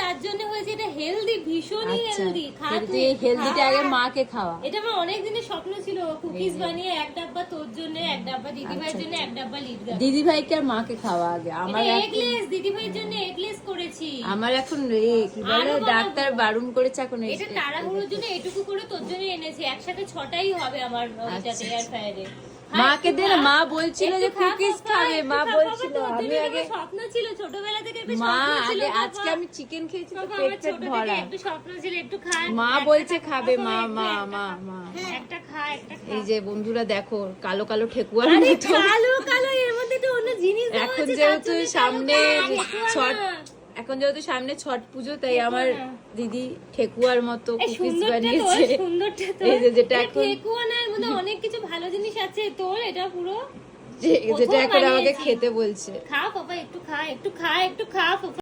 তার জন্য হয়েছে, এটা হেলদি, ভীষণই হেলদি। খা তুই, হেলদিটা আগে মাকে খাওয়া। এটা আমার অনেক দিনের স্বপ্ন ছিল, কুকিজ বানিয়ে এক ডাব্বা তোর জন্য, এক ডাব্বা দিদি ভাইয়ের জন্য, এক ডাব্বা লিড গার্ল। দিদি ভাইকে আর মাকে খাওয়া আগে। আমার এগলেস, দিদি ভাইয়ের জন্য এগলেস করেছি। আমার এখন কি বলে ডাক্তার বারণ করেছে এখন। এটা তাড়াহুড়োর জন্য এটুকু করে তোর জন্য এনেছি, একসাথে 6টাই হবে আমার ওইটাতে এয়ার ফ্রায়ারে। মাকে দে না, মা বলছিল যে কুকিজ খাবে, মা বলছিল। আমি আগে স্বপ্ন ছিল ছোটবেলা থেকে, মা আগে আজকে আমি চিকেন খেয়েছি তো পেট ভরা, একটু স্বপ্ন ছিল একটু খা। মা বলছে খাবে, মা মা মা মা একটা খা, একটা খা। এই যে বন্ধুরা দেখো কালো কালো ঠেকুয়ার আরে মতো। কালো কালো, এর মধ্যে তো অন্য জিনিস দেওয়া এখন আছে, যেহেতু তার জন্য সামনে কালো কালো। ছট, এখন যেহেতু সামনে ছট পুজো, তাই আমার দিদি ঠেকুয়ার মতো এই কুকিজ সুন্দরটা তোর, বানিয়েছে। সুন্দরটা তোর। এই যে যেটা এটা এখন ঠেকুয়া না, এর মধ্যে অনেক কিছু ভালো জিনিস আছে তোর, এটা পুরো যেটা এখন আমাকে বানিয়েছি। খেতে বলছে। খা পাপা, একটু খা, একটু খা, একটু খা পাপা।